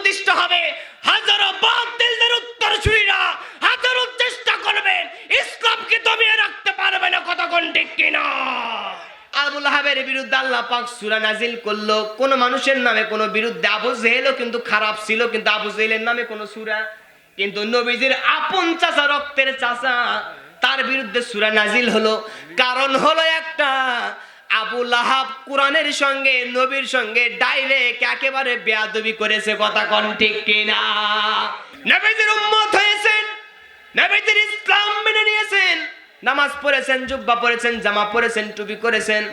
প্রতিষ্ঠা হবে, হাজারো বাতিলদের উত্তরসূরিরা হাজারো চেষ্টা করবেন, ইসলামকে দমিয়ে রাখতে পারবে না। কথা কোন ঠিক কিনা? আবু লাহাবের বিরুদ্ধে আল্লাহ পাক সূরা নাজিল করলো। কোন মানুষের নামে কোন বিরুদ্ধে, আবু জেহেলও কিন্তু খারাপ ছিল, কিন্তু আবু জেহেলের নামে কোন সূরা, কিন্তু নবীজির আপন চাচা, রক্তের চাচা, তার বিরুদ্ধে সূরা নাজিল হলো। কারণ হলো একটা, আবু লাহাব কোরআনের সঙ্গে, নবীর সঙ্গে ডাইরেক্ট একেবারে বেয়াদবি করেছে। কথা কোন ঠিক কিনা? নবীজির উম্মত হয়েছেন, নবীজির ইসলাম মেনে নিয়েছেন, নামাজ পড়েছেন, জুব্বা পড়েছেন, জামা পড়েছেন, টুপি করেছেন,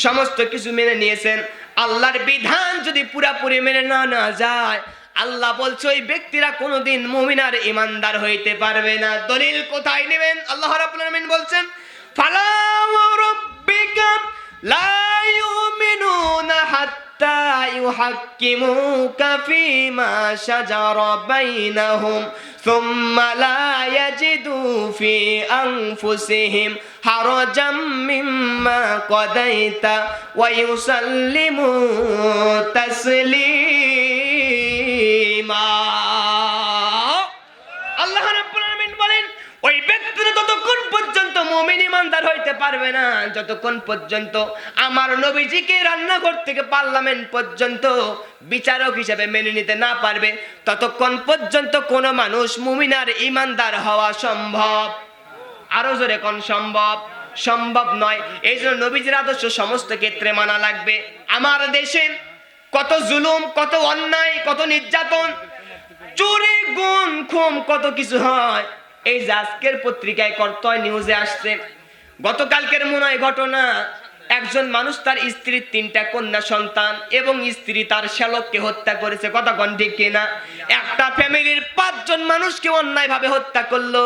সমস্ত কিছু মেনে নিয়েছেন। আল্লাহর বিধান যদি পুরাপুরি মেনে না নেওয়া যায়, আল্লাহ বলছে ওই ব্যক্তিরা কোনোদিন মুমিন আর ইমানদার হইতে পারবে না। দলিল কোথায় নেবেন? আল্লাহ রাব্বুল আলামিন বলছেন, ফালা ওয়া রাব্বিকা লা ইউমিনুনা হাত্তা ইউহাক্কিমুকা ফীমা শাজারা বাইনাহুম সুম্মা লা ইয়াজিদু ফি আনফুসিহিম হারাজাম মিম্মা কাদাইতা ওয়া ইউসাল্লিমু তাসলিমা। আল্লাহ রাব্বুল আলামিন বলেন, ওই ব্যক্তিরা ততক্ষণ পর্যন্ত মুমিন ইমানদার হইতে পারবে না যতক্ষণ পর্যন্ত আমার নবীজিকে রান্নাঘর থেকে পার্লামেন্ট পর্যন্ত বিচারক হিসেবে মেনে নিতে না পারবে, ততক্ষণ পর্যন্ত কোন মানুষ মুমিন আর ইমানদার হওয়া সম্ভব, আরো জোরে কোন সম্ভব? সম্ভব নয়। এই জন্য নবীজির আদর্শ সমস্ত ক্ষেত্রে মানা লাগবে। আমার দেশে কত জুলুম, কত অন্যায়, কত নির্যাতন, চুরি, গুম, খুন, কত কিছু হয়। এই যে আজকের পত্রিকায় কর্তয় নিউজে আসছে, গতকালকের মনে হয় ঘটনা, একজন মানুষ তার স্ত্রীর 3টা কন্যা সন্তান এবং স্ত্রী তার শ্যালককে হত্যা করেছে। কথা কোন ঠিক কিনা? একটা ফ্যামিলির 5 জন মানুষকে অন্যায় ভাবে হত্যা করলো।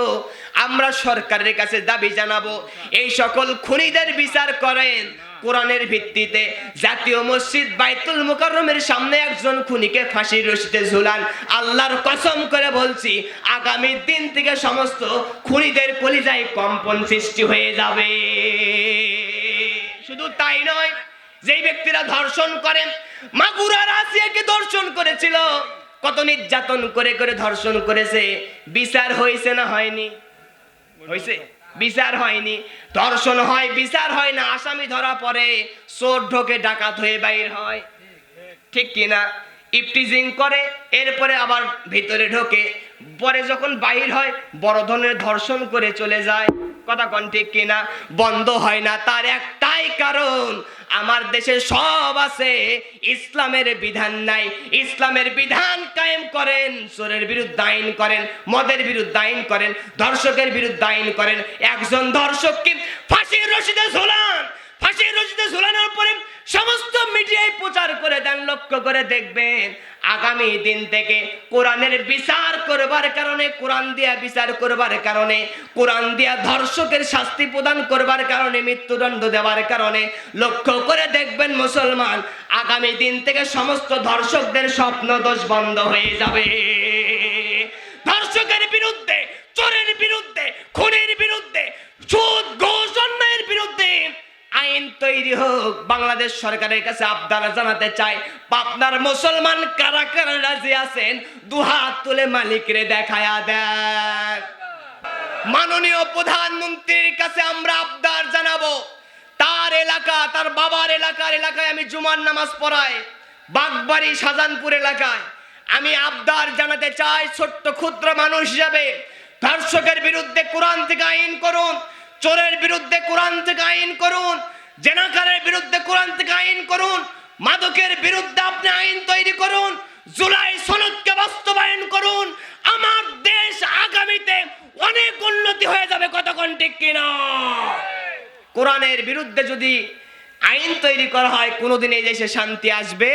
আমরা সরকারের কাছে দাবি জানাবো, এই সকল খুনিদের বিচার করেন কোরআনের ভিত্তিতে। জাতীয় মসজিদ বাইতুল মুকাররমের সামনে একজন খুনিকে ফাঁসির রশিতে ঝুলান। আল্লাহর কসম করে বলছি, আগামী দিন থেকে সমস্ত খুনিদের কলিজায় কম্পন সৃষ্টি হয়ে যাবে। শুধু তাই নয়, যেই ব্যক্তিরা ধর্ষণ করেন, মাগুরার আসিয়াকে ধর্ষণ করেছিল, কত নির্যাতন করে করে ধর্ষণ করেছে, বিচার হয়েছে না হয়নি? হয়েছে? বিচার হয়নি। ধর্ষণ হয়, বিচার হয় না, আসামি ধরা পড়ে, চোর ঢোকে, ডাকাত হয়ে বাইর হয়, ঠিক কিনা? ইফটিজিং করে, এরপরে আবার ভিতরে ঢোকে, পরে যখন বাহির হয় বড় ধরনের ধর্ষণ করে চলে যায়। কথা কোন ঠিক কিনা? বন্ধ হয় না। তার একটাই কারণ, আমার দেশে সব আছে, ইসলামের বিধান নাই। ইসলামের বিধান কায়েম করেন, চোরের বিরুদ্ধে আইন করেন, মদের বিরুদ্ধে আইন করেন, ধর্ষকের বিরুদ্ধে আইন করেন। একজন ধর্ষককে ফাঁসির রশিতে ঝোলান, ফাঁসির রশিতে ঝোলানোর পরে সমস্ত মিডিয়ায় প্রচার করে দেন। লক্ষ্য করে দেখবেন, আগামী দিন থেকে কোরআনের বিচার করবার কারণে, কোরআন দিয়া বিচার করবার কারণে, কোরআন দিয়া ধর্ষকের শাস্তি প্রদান করবার কারণে, মৃত্যুদণ্ড দেওয়ার কারণে, লক্ষ্য করে দেখবেন মুসলমান, আগামী দিন থেকে সমস্ত ধর্ষকদের স্বপ্ন দোষ বন্ধ হয়ে যাবে। ধর্ষকের বিরুদ্ধে, চোরের বিরুদ্ধে, খুনের বিরুদ্ধে, সুদ, ঘুষ, অন্যায়ের বিরুদ্ধে আইন তৈরি হোক। বাংলাদেশ সরকারের কাছে আবদার জানাতে চাই, আপনার মুসলমান কারা কারা রাজি আছেন, দুহাত তুলে মালিকরে দেখায়া দেন। মাননীয় প্রধানমন্ত্রীর কাছে আমরা আবদার জানাবো, তার এলাকা, তার বাবার এলাকায় আমি জুমার নামাজ পড়াই, বাগবাড়ি, শাহজাহানপুর এলাকায়। আমি আবদার জানাতে চাই, ছোট্ট ক্ষুদ্র মানুষ হিসাবে, ধর্ষকের বিরুদ্ধে কোরআন থেকে আইন করুন, চোরের বিরুদ্ধে কোরআন থেকে আইন করুন, জেনাকারের বিরুদ্ধে কোরআন থেকে আইন করুন, মাদকের বিরুদ্ধে আপনি আইন তৈরি করুন, জুলাই সনদকে বাস্তবায়ন করুন। আমার দেশ আগামীতে অনেক উন্নতি হয়ে যাবে। কতক্ষণ ঠিক কিনা? কোরআনের বিরুদ্ধে যদি আইন তৈরি করা হয়, কোনোদিন এই দেশে শান্তি আসবে